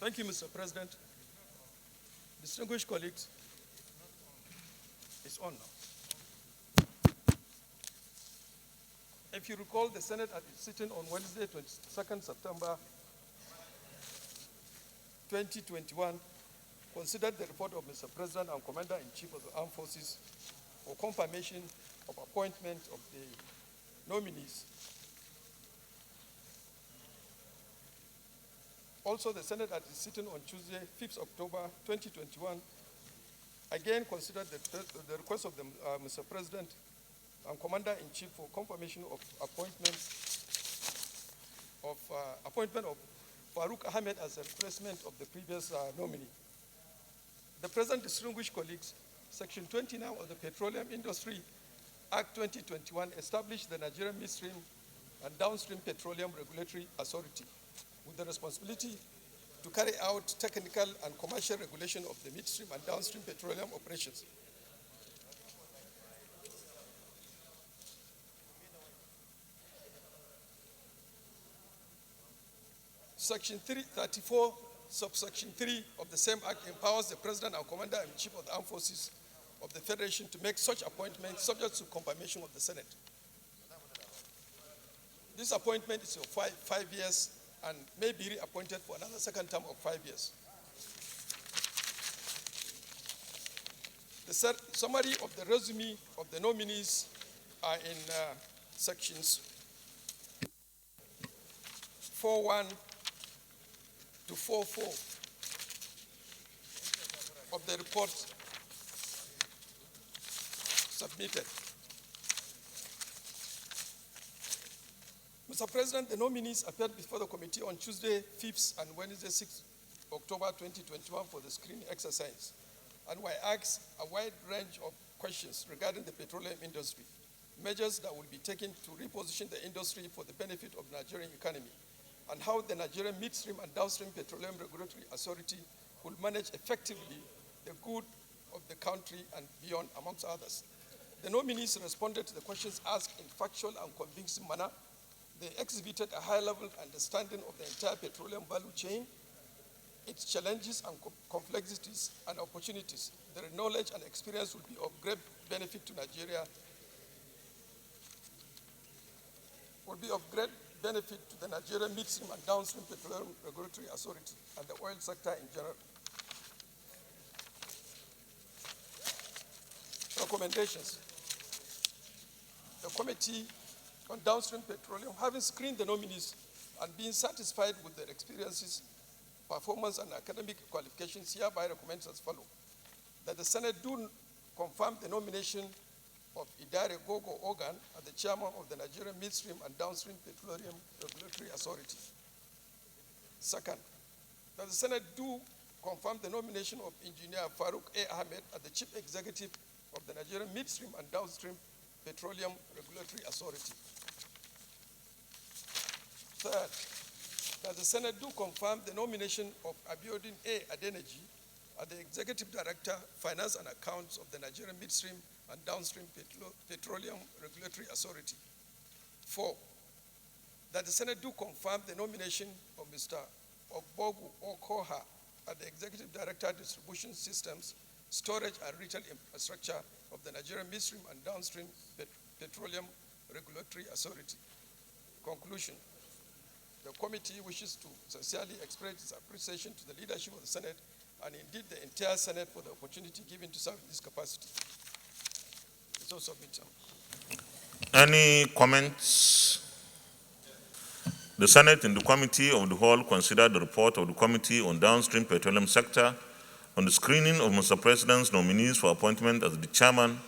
Thank you, Mr. President. Distinguished colleagues, it's on now. If you recall, the Senate at its sitting on Wednesday, 22nd September 2021, considered the report of Mr. President and Commander-in-Chief of the Armed Forces for confirmation of appointment of the nominees. Also, the Senate at its sitting on Tuesday, 5th October 2021, again considered the request of Mr. President and Commander-in-Chief for confirmation of appointment of Farouk Ahmed as a replacement of the previous nominee. The present distinguished colleagues, Section 29 of the Petroleum Industry Act 2021 established the Nigerian Midstream and Downstream Petroleum Regulatory Authority with the responsibility to carry out technical and commercial regulation of the midstream and downstream petroleum operations. Section 34, subsection 3 of the same act empowers the President and Commander-in-Chief of the Armed Forces of the Federation to make such appointments subject to confirmation of the Senate. This appointment is for five years and may be reappointed for another second term of 5 years. The summary of the resume of the nominees are in sections 4.1 to 4.4 of the report submitted. Mr. President, the nominees appeared before the committee on Tuesday, 5th and Wednesday, 6th October 2021 for the screening exercise and were asked a wide range of questions regarding the petroleum industry, measures that will be taken to reposition the industry for the benefit of the Nigerian economy, and how the Nigerian Midstream and Downstream Petroleum Regulatory Authority will manage effectively the good of the country and beyond, amongst others. The nominees responded to the questions asked in factual and convincing manner. They exhibited a high-level understanding of the entire petroleum value chain, its challenges and complexities and opportunities. Their knowledge and experience will be of great benefit to Nigeria, to the Nigerian Midstream and Downstream Petroleum Regulatory Authority and the oil sector in general. Recommendations. The Committee on Downstream Petroleum, having screened the nominees and being satisfied with their experiences, performance, and academic qualifications, hereby recommends as follows: that the Senate do confirm the nomination of Idaere Gogo Ogan as the chairman of the Nigerian Midstream and Downstream Petroleum Regulatory Authority. Second, that the Senate do confirm the nomination of Engineer Farouk Ahmed as the chief executive of the Nigerian Midstream and Downstream Petroleum Regulatory Authority. Third, that the Senate do confirm the nomination of Abiodun Adeniji as the Executive Director, Finance and Accounts of the Nigerian Midstream and Downstream Petroleum Regulatory Authority. Four, that the Senate do confirm the nomination of Mr. Ogbugo Ukoha as the Executive Director, Distribution Systems, Storage and Retail Infrastructure of the Nigerian Midstream and Downstream Petroleum Regulatory Authority. Conclusion. The committee wishes to sincerely express its appreciation to the leadership of the Senate and indeed the entire Senate for the opportunity given to serve in this capacity. It's also midterm. Any comments? The Senate and the Committee of the Whole considered the report of the Committee on Downstream Petroleum Sector on the screening of Mr. President's nominees for appointment as the Chairman,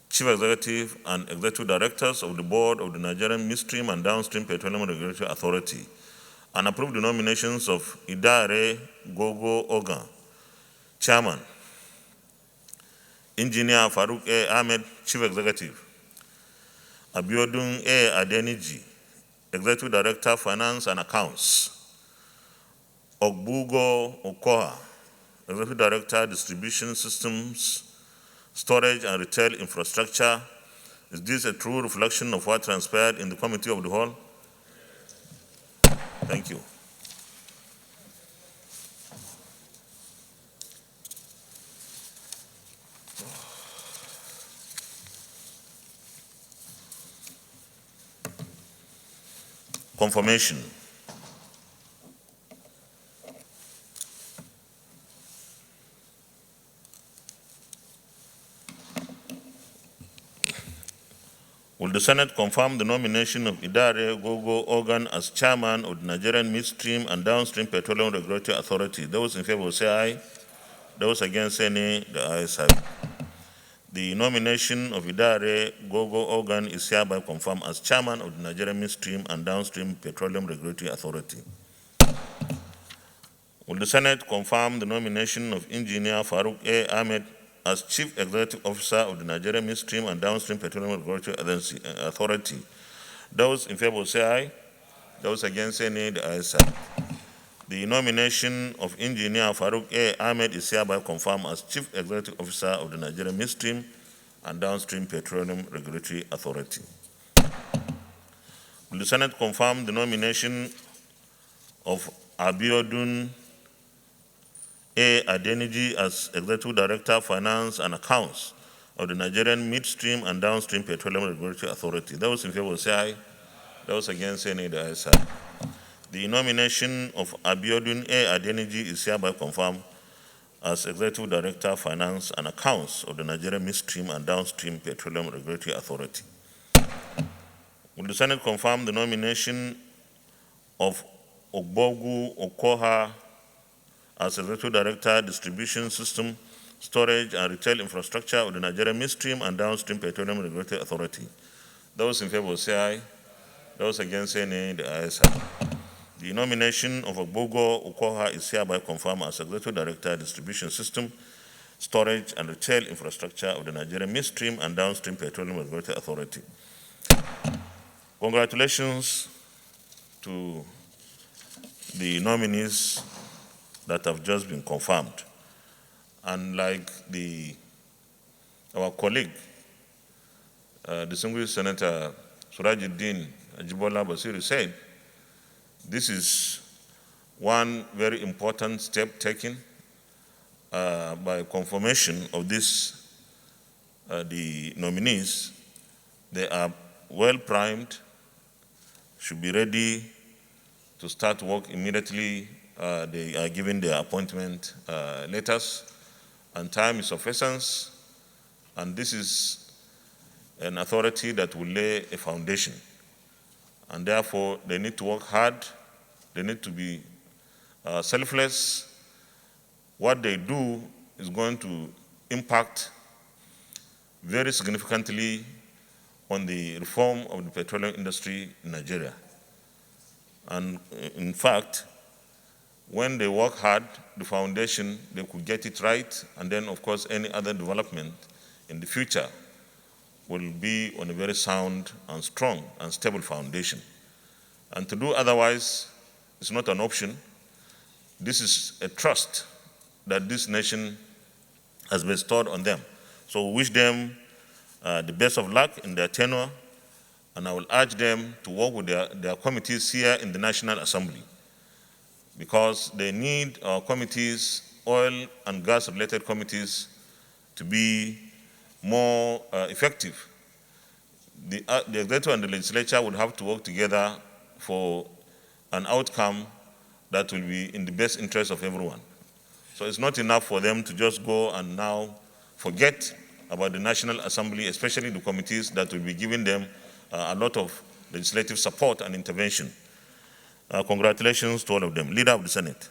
Chief Executive, and Executive Directors of the Board of the Nigerian Midstream and Downstream Petroleum Regulatory Authority, and approved the nominations of Idaere Gogo Ogan, Chairman, Engineer Farouk Ahmed, Chief Executive, Abiodun Adeniji, Executive Director, Finance and Accounts, Ogbugo Ukoha, Executive Director, Distribution Systems, Storage and Retail Infrastructure. Is this a true reflection of what transpired in the Committee of the Whole? Thank you. Confirmation. Will the Senate confirm the nomination of Idaere, Gogo, Ogan as chairman of the Nigerian Midstream and Downstream Petroleum Regulatory Authority? Those in favor say aye. Those against say nay. The ayes have it. The nomination of Idaere, Gogo, Ogan is hereby confirmed as chairman of the Nigerian Midstream and Downstream Petroleum Regulatory Authority. Will the Senate confirm the nomination of Engineer Farouk Ahmed as Chief Executive Officer of the Nigerian Midstream and Downstream Petroleum Regulatory Authority? Those in favor say aye. Those against say nay. The ayes have it. The nomination of Engineer Farouk Ahmed is hereby confirmed as Chief Executive Officer of the Nigerian Midstream and Downstream Petroleum Regulatory Authority. Will the Senate confirm the nomination of Abiodun Adeniji as Executive Director, Finance and Accounts of the Nigerian Midstream and Downstream Petroleum Regulatory Authority? Those in favor say aye. Those against say nay. The ayes have it. The nomination of Abiodun Adeniji is hereby confirmed as Executive Director, Finance and Accounts of the Nigerian Midstream and Downstream Petroleum Regulatory Authority. Will the Senate confirm the nomination of Ogbugo Ukoha as Executive Director, Distribution System, Storage and Retail Infrastructure of the Nigerian Midstream and Downstream Petroleum Regulatory Authority? Those in favor say aye. Those against say nay. The ayes have it. The nomination of Ogbugo Ukoha is hereby confirmed as Executive Director, Distribution System, Storage and Retail Infrastructure of the Nigerian Midstream and Downstream Petroleum Regulatory Authority. Congratulations to the nominees that have just been confirmed. And like our colleague, distinguished Senator Surajuddin Ajibola Basiru said, this is one very important step taken by confirmation of the nominees. They are well primed, should be ready to start work immediately. They are given their appointment letters, and time is of essence. And this is an authority that will lay a foundation. And therefore, they need to work hard. They need to be selfless. What they do is going to impact very significantly on the reform of the petroleum industry in Nigeria. And in fact, when they work hard, the foundation, they could get it right, and then, of course, any other development in the future will be on a very sound and strong and stable foundation. And to do otherwise is not an option. This is a trust that this nation has bestowed on them. So we wish them the best of luck in their tenure, and I will urge them to work with their committees here in the National Assembly, because they need our committees, oil and gas-related committees, to be more effective. The executive and the legislature would have to work together for an outcome that will be in the best interest of everyone. So it's not enough for them to just go and now forget about the National Assembly, especially the committees that will be giving them a lot of legislative support and intervention. Congratulations to all of them. Leader of the Senate.